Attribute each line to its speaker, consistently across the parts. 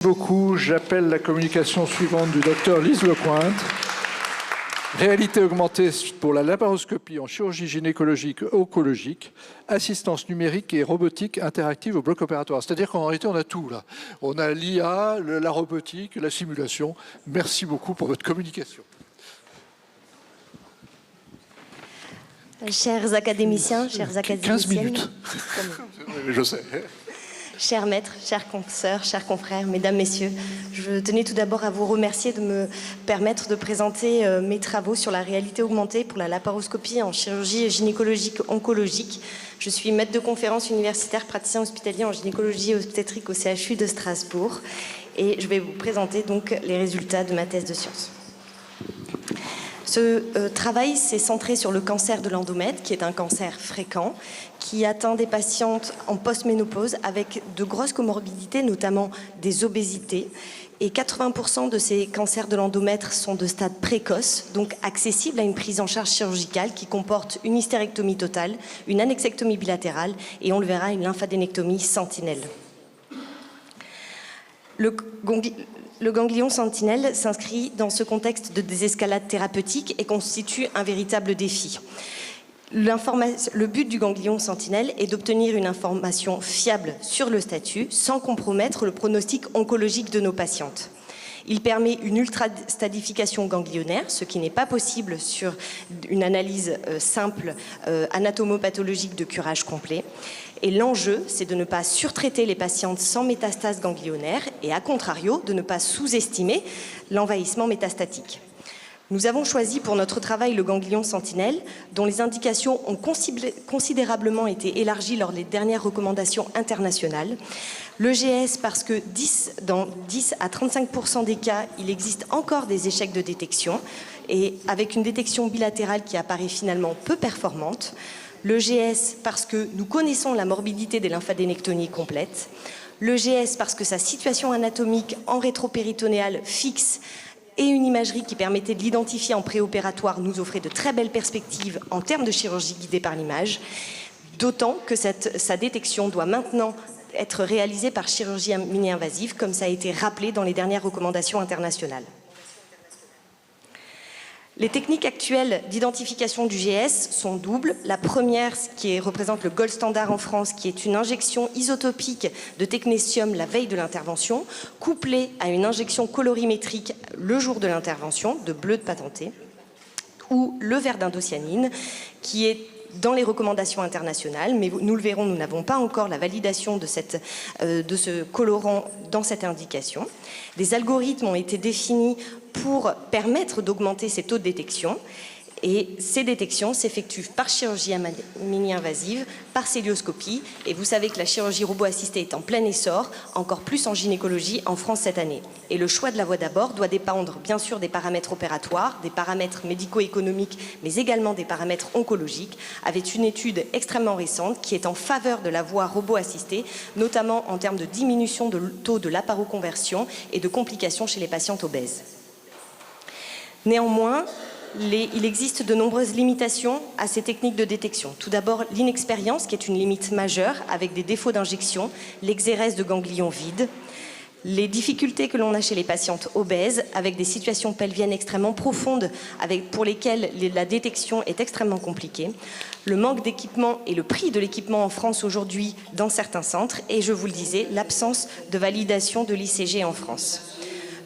Speaker 1: Beaucoup. J'appelle la communication suivante du docteur Lise Lecointe. Réalité augmentée pour la laparoscopie en chirurgie gynécologique oncologique, assistance numérique et robotique interactive au bloc opératoire. C'est-à-dire qu'en réalité, on a tout là. On a l'IA, la robotique, la simulation. Merci beaucoup pour votre communication.
Speaker 2: Chers académiciens, chères académiciennes.
Speaker 1: 15 minutes. Je sais.
Speaker 2: Chers maîtres, chers consoeurs, chers confrères, mesdames, messieurs, je tenais tout d'abord à vous remercier de me permettre de présenter mes travaux sur la réalité augmentée pour la laparoscopie en chirurgie gynécologique oncologique. Je suis maître de conférence universitaire praticien hospitalier en gynécologie et obstétrique au CHU de Strasbourg et je vais vous présenter donc les résultats de ma thèse de sciences. Ce travail s'est centré sur le cancer de l'endomètre, qui est un cancer fréquent, qui atteint des patientes en post-ménopause avec de grosses comorbidités, notamment des obésités. Et 80% de ces cancers de l'endomètre sont de stade précoce, donc accessibles à une prise en charge chirurgicale qui comporte une hystérectomie totale, une annexectomie bilatérale et on le verra, une lymphadénectomie sentinelle. Le ganglion sentinelle s'inscrit dans ce contexte de désescalade thérapeutique et constitue un véritable défi. Le but du ganglion sentinelle est d'obtenir une information fiable sur le statut sans compromettre le pronostic oncologique de nos patientes. Il permet une ultra-stadification ganglionnaire, ce qui n'est pas possible sur une analyse simple anatomopathologique de curage complet. Et l'enjeu, c'est de ne pas surtraiter les patientes sans métastase ganglionnaire et, à contrario, de ne pas sous-estimer l'envahissement métastatique. Nous avons choisi pour notre travail le ganglion sentinelle, dont les indications ont considérablement été élargies lors des dernières recommandations internationales. L'EGS parce que dans 10 à 35% des cas, il existe encore des échecs de détection, et avec une détection bilatérale qui apparaît finalement peu performante. L'EGS parce que nous connaissons la morbidité des lymphadénectomies complètes. L'EGS parce que sa situation anatomique en rétropéritonéale fixe et une imagerie qui permettait de l'identifier en préopératoire nous offrait de très belles perspectives en termes de chirurgie guidée par l'image, d'autant que sa détection doit maintenant être réalisée par chirurgie mini-invasive, comme ça a été rappelé dans les dernières recommandations internationales. Les techniques actuelles d'identification du GS sont doubles. La première, qui représente le gold standard en France, qui est une injection isotopique de technétium la veille de l'intervention, couplée à une injection colorimétrique le jour de l'intervention, de bleu de patenté, ou le verre d'indocyanine, qui est dans les recommandations internationales, mais nous le verrons, nous n'avons pas encore la validation de ce colorant dans cette indication. Des algorithmes ont été définis pour permettre d'augmenter ces taux de détection. Et ces détections s'effectuent par chirurgie mini-invasive, par célioscopie. Et vous savez que la chirurgie robot-assistée est en plein essor, encore plus en gynécologie en France cette année. Et le choix de la voie d'abord doit dépendre bien sûr des paramètres opératoires, des paramètres médico-économiques, mais également des paramètres oncologiques, avec une étude extrêmement récente qui est en faveur de la voie robot-assistée, notamment en termes de diminution de taux de laparoconversion et de complications chez les patientes obèses. Néanmoins, il existe de nombreuses limitations à ces techniques de détection. Tout d'abord, l'inexpérience, qui est une limite majeure, avec des défauts d'injection, l'exérèse de ganglions vides, les difficultés que l'on a chez les patientes obèses, avec des situations pelviennes extrêmement profondes, pour lesquelles la détection est extrêmement compliquée, le manque d'équipement et le prix de l'équipement en France aujourd'hui dans certains centres, et je vous le disais, l'absence de validation de l'ICG en France.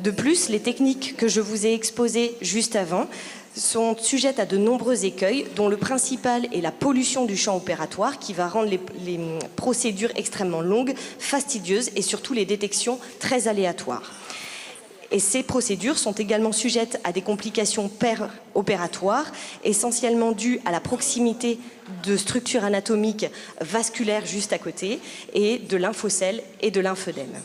Speaker 2: De plus, les techniques que je vous ai exposées juste avant sont sujettes à de nombreux écueils, dont le principal est la pollution du champ opératoire qui va rendre les procédures extrêmement longues, fastidieuses et surtout les détections très aléatoires. Et ces procédures sont également sujettes à des complications opératoires, essentiellement dues à la proximité de structures anatomiques vasculaires juste à côté et de lymphocèles et de lymphœdèmes.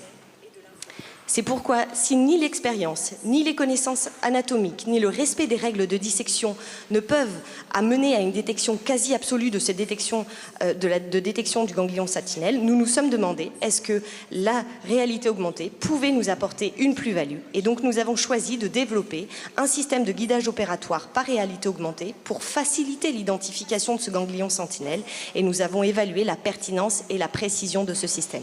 Speaker 2: C'est pourquoi, si ni l'expérience, ni les connaissances anatomiques, ni le respect des règles de dissection ne peuvent amener à une détection quasi absolue de cette détection, de détection du ganglion sentinelle, nous nous sommes demandé est-ce que la réalité augmentée pouvait nous apporter une plus-value. Et donc nous avons choisi de développer un système de guidage opératoire par réalité augmentée pour faciliter l'identification de ce ganglion sentinelle et nous avons évalué la pertinence et la précision de ce système.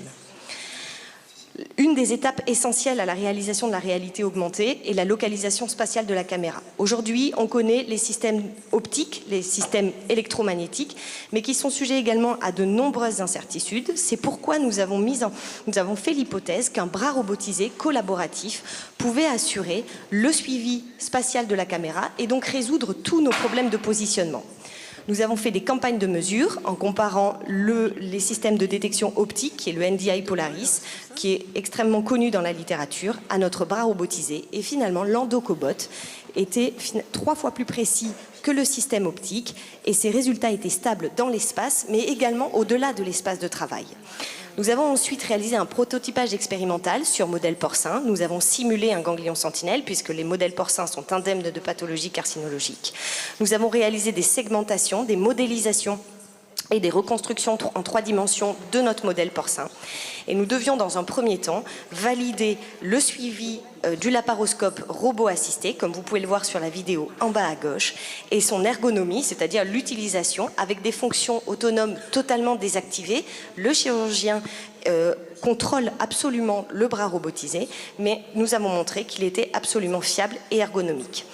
Speaker 2: Une des étapes essentielles à la réalisation de la réalité augmentée est la localisation spatiale de la caméra. Aujourd'hui, on connaît les systèmes optiques, les systèmes électromagnétiques, mais qui sont sujets également à de nombreuses incertitudes. C'est pourquoi nous avons fait l'hypothèse qu'un bras robotisé collaboratif pouvait assurer le suivi spatial de la caméra et donc résoudre tous nos problèmes de positionnement. Nous avons fait des campagnes de mesure en comparant les systèmes de détection optique, qui est le NDI Polaris, qui est extrêmement connu dans la littérature, à notre bras robotisé. Et finalement, l'EndoCobot était 3 fois plus précis que le système optique, et ses résultats étaient stables dans l'espace, mais également au-delà de l'espace de travail. Nous avons ensuite réalisé un prototypage expérimental sur modèle porcin. Nous avons simulé un ganglion sentinelle puisque les modèles porcins sont indemnes de pathologies carcinologiques. Nous avons réalisé des segmentations, des modélisations et des reconstructions en 3 dimensions de notre modèle porcin. Et nous devions dans un premier temps valider le suivi du laparoscope robot assisté, comme vous pouvez le voir sur la vidéo en bas à gauche, et son ergonomie, c'est-à-dire l'utilisation avec des fonctions autonomes totalement désactivées. Le chirurgien contrôle absolument le bras robotisé, mais nous avons montré qu'il était absolument fiable et ergonomique.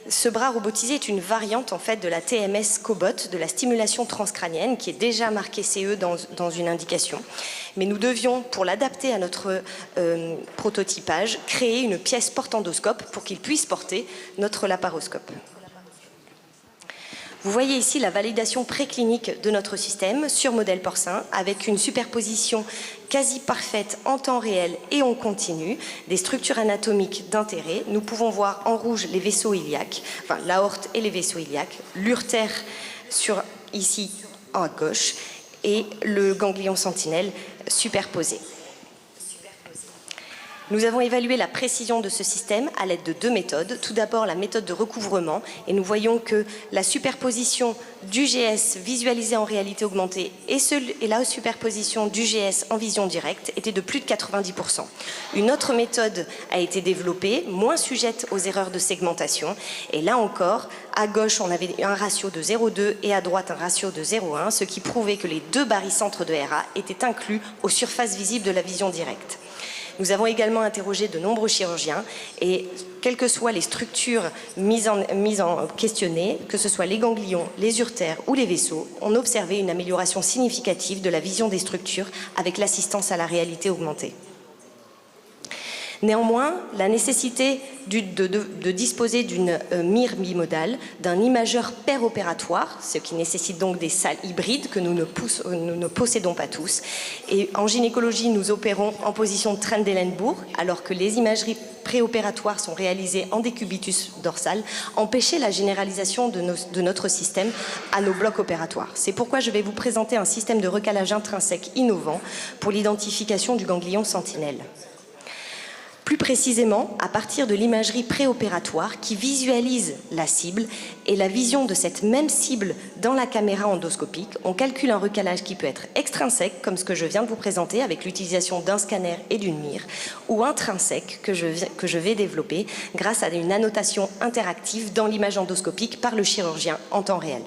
Speaker 2: Ce bras robotisé est une variante en fait de la TMS Cobot, de la stimulation transcrânienne, qui est déjà marquée CE dans une indication. Mais nous devions, pour l'adapter à notre prototypage, créer une pièce porte-endoscope pour qu'il puisse porter notre laparoscope. Vous voyez ici la validation préclinique de notre système sur modèle porcin avec une superposition quasi parfaite en temps réel et en continu des structures anatomiques d'intérêt. Nous pouvons voir en rouge les vaisseaux iliaques, enfin l'aorte et les vaisseaux iliaques, l'urtère ici à gauche et le ganglion sentinelle superposé. Nous avons évalué la précision de ce système à l'aide de 2 méthodes. Tout d'abord, la méthode de recouvrement, et nous voyons que la superposition du GS visualisé en réalité augmentée et la superposition du GS en vision directe était de plus de 90%. Une autre méthode a été développée, moins sujette aux erreurs de segmentation, et là encore, à gauche, on avait un ratio de 0,2 et à droite un ratio de 0,1, ce qui prouvait que les 2 barycentres de RA étaient inclus aux surfaces visibles de la vision directe. Nous avons également interrogé de nombreux chirurgiens et quelles que soient les structures mises en questionnées, que ce soit les ganglions, les urtères ou les vaisseaux, on observait une amélioration significative de la vision des structures avec l'assistance à la réalité augmentée. Néanmoins, la nécessité de disposer d'une mire bimodale, d'un imageur pair-opératoire, ce qui nécessite donc des salles hybrides que nous ne possédons pas tous. Et en gynécologie, nous opérons en position de Trendelenburg, alors que les imageries préopératoires sont réalisées en décubitus dorsal, empêcher la généralisation de notre système à nos blocs opératoires. C'est pourquoi je vais vous présenter un système de recalage intrinsèque innovant pour l'identification du ganglion sentinelle. Plus précisément, à partir de l'imagerie préopératoire qui visualise la cible et la vision de cette même cible dans la caméra endoscopique, on calcule un recalage qui peut être extrinsèque, comme ce que je viens de vous présenter avec l'utilisation d'un scanner et d'une mire, ou intrinsèque que je vais développer grâce à une annotation interactive dans l'image endoscopique par le chirurgien en temps réel.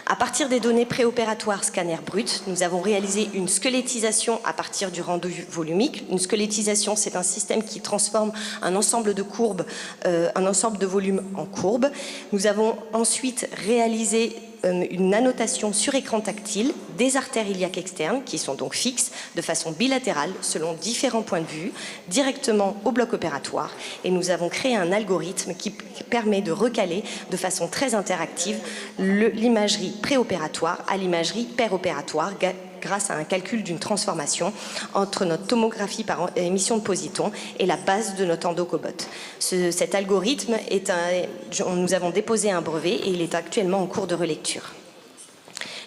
Speaker 2: À partir des données préopératoires scanner brut, nous avons réalisé une squelettisation à partir du rendu volumique. Une squelettisation, c'est un système qui transforme un ensemble de courbes, un ensemble de volumes en courbes. Nous avons ensuite réalisé une annotation sur écran tactile des artères iliaques externes qui sont donc fixes de façon bilatérale selon différents points de vue directement au bloc opératoire et nous avons créé un algorithme qui permet de recaler de façon très interactive l'imagerie préopératoire à l'imagerie pair-opératoire grâce à un calcul d'une transformation entre notre tomographie par émission de positons et la base de notre EndoCobot. Cet algorithme, nous avons déposé un brevet et il est actuellement en cours de relecture.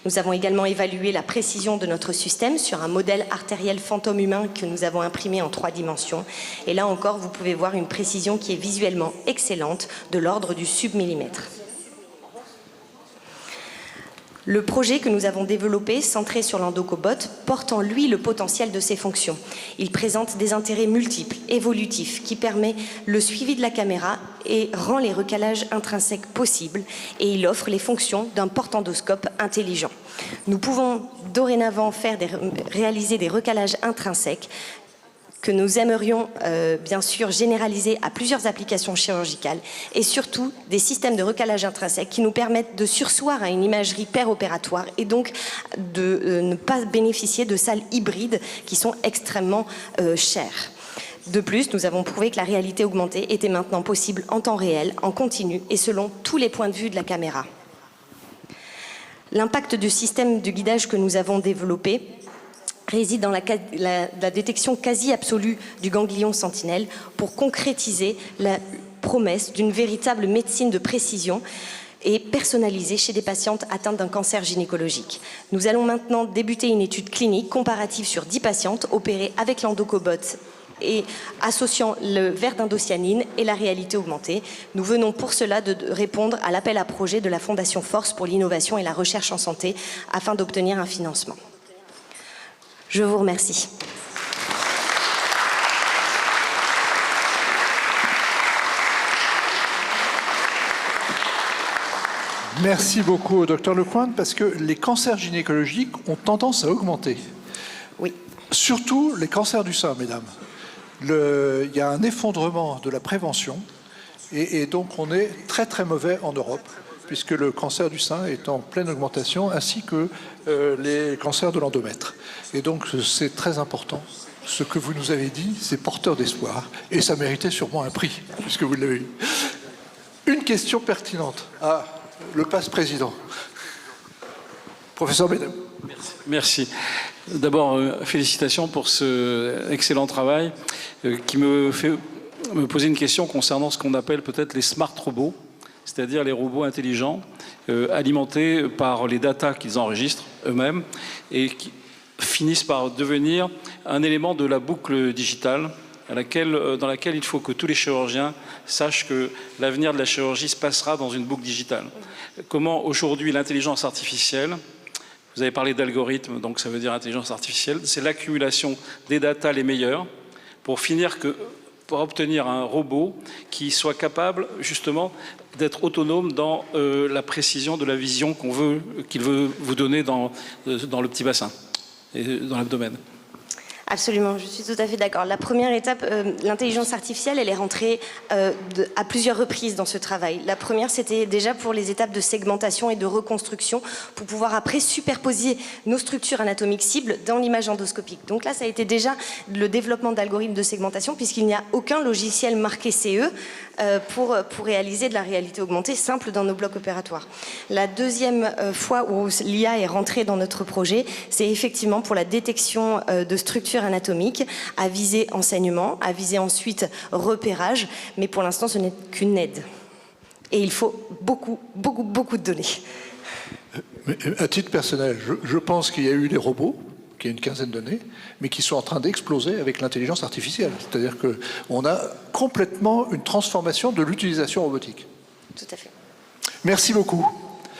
Speaker 2: Nous avons également évalué la précision de notre système sur un modèle artériel fantôme humain que nous avons imprimé en 3 dimensions. Et là encore, vous pouvez voir une précision qui est visuellement excellente de l'ordre du submillimètre. Le projet que nous avons développé, centré sur l'EndoCobot, porte en lui le potentiel de ses fonctions. Il présente des intérêts multiples, évolutifs, qui permet le suivi de la caméra et rend les recalages intrinsèques possibles. Et il offre les fonctions d'un porte-endoscope intelligent. Nous pouvons dorénavant réaliser des recalages intrinsèques que nous aimerions bien sûr généraliser à plusieurs applications chirurgicales et surtout des systèmes de recalage intrinsèque qui nous permettent de surseoir à une imagerie péropératoire et donc de ne pas bénéficier de salles hybrides qui sont extrêmement chères. De plus, nous avons prouvé que la réalité augmentée était maintenant possible en temps réel, en continu et selon tous les points de vue de la caméra. L'impact du système de guidage que nous avons développé réside dans la détection quasi absolue du ganglion sentinelle pour concrétiser la promesse d'une véritable médecine de précision et personnalisée chez des patientes atteintes d'un cancer gynécologique. Nous allons maintenant débuter une étude clinique comparative sur 10 patientes opérées avec l'endocobot et associant le verre d'indocyanine et la réalité augmentée. Nous venons pour cela de répondre à l'appel à projet de la Fondation Force pour l'innovation et la recherche en santé afin d'obtenir un financement. Je vous remercie.
Speaker 1: Merci beaucoup au Dr Lecointe, parce que les cancers gynécologiques ont tendance à augmenter.
Speaker 2: Oui.
Speaker 1: Surtout les cancers du sein, mesdames. Il y a un effondrement de la prévention et donc on est très très mauvais en Europe, puisque le cancer du sein est en pleine augmentation, ainsi que les cancers de l'endomètre. Et donc c'est très important. Ce que vous nous avez dit, c'est porteur d'espoir, et ça méritait sûrement un prix, puisque vous l'avez eu. Une question pertinente. Ah, le passe-président. Professeur Bédem.
Speaker 3: Merci. D'abord, félicitations pour ce excellent travail qui me fait me poser une question concernant ce qu'on appelle peut-être les smart robots, c'est-à-dire les robots intelligents alimentés par les datas qu'ils enregistrent eux-mêmes et qui finissent par devenir un élément de la boucle digitale dans laquelle il faut que tous les chirurgiens sachent que l'avenir de la chirurgie se passera dans une boucle digitale. Comment aujourd'hui l'intelligence artificielle, vous avez parlé d'algorithmes, donc ça veut dire intelligence artificielle, c'est l'accumulation des datas les meilleures pour obtenir un robot qui soit capable justement d'être autonome dans la précision de la vision qu'il veut vous donner dans le petit bassin et dans l'abdomen.
Speaker 2: Absolument, je suis tout à fait d'accord. La première étape, l'intelligence artificielle, elle est rentrée à plusieurs reprises dans ce travail. La première, c'était déjà pour les étapes de segmentation et de reconstruction, pour pouvoir après superposer nos structures anatomiques cibles dans l'image endoscopique. Donc là, ça a été déjà le développement d'algorithmes de segmentation, puisqu'il n'y a aucun logiciel marqué CE pour réaliser de la réalité augmentée simple dans nos blocs opératoires. La deuxième fois où l'IA est rentrée dans notre projet, c'est effectivement pour la détection de structures anatomiques à visée enseignement, à visée ensuite repérage, mais pour l'instant ce n'est qu'une aide. Et il faut beaucoup de données.
Speaker 1: Mais à titre personnel, je pense qu'il y a eu des robots, qui a une quinzaine d'années, mais qui sont en train d'exploser avec l'intelligence artificielle. C'est-à-dire qu'on a complètement une transformation de l'utilisation robotique.
Speaker 2: Tout à fait.
Speaker 1: Merci beaucoup.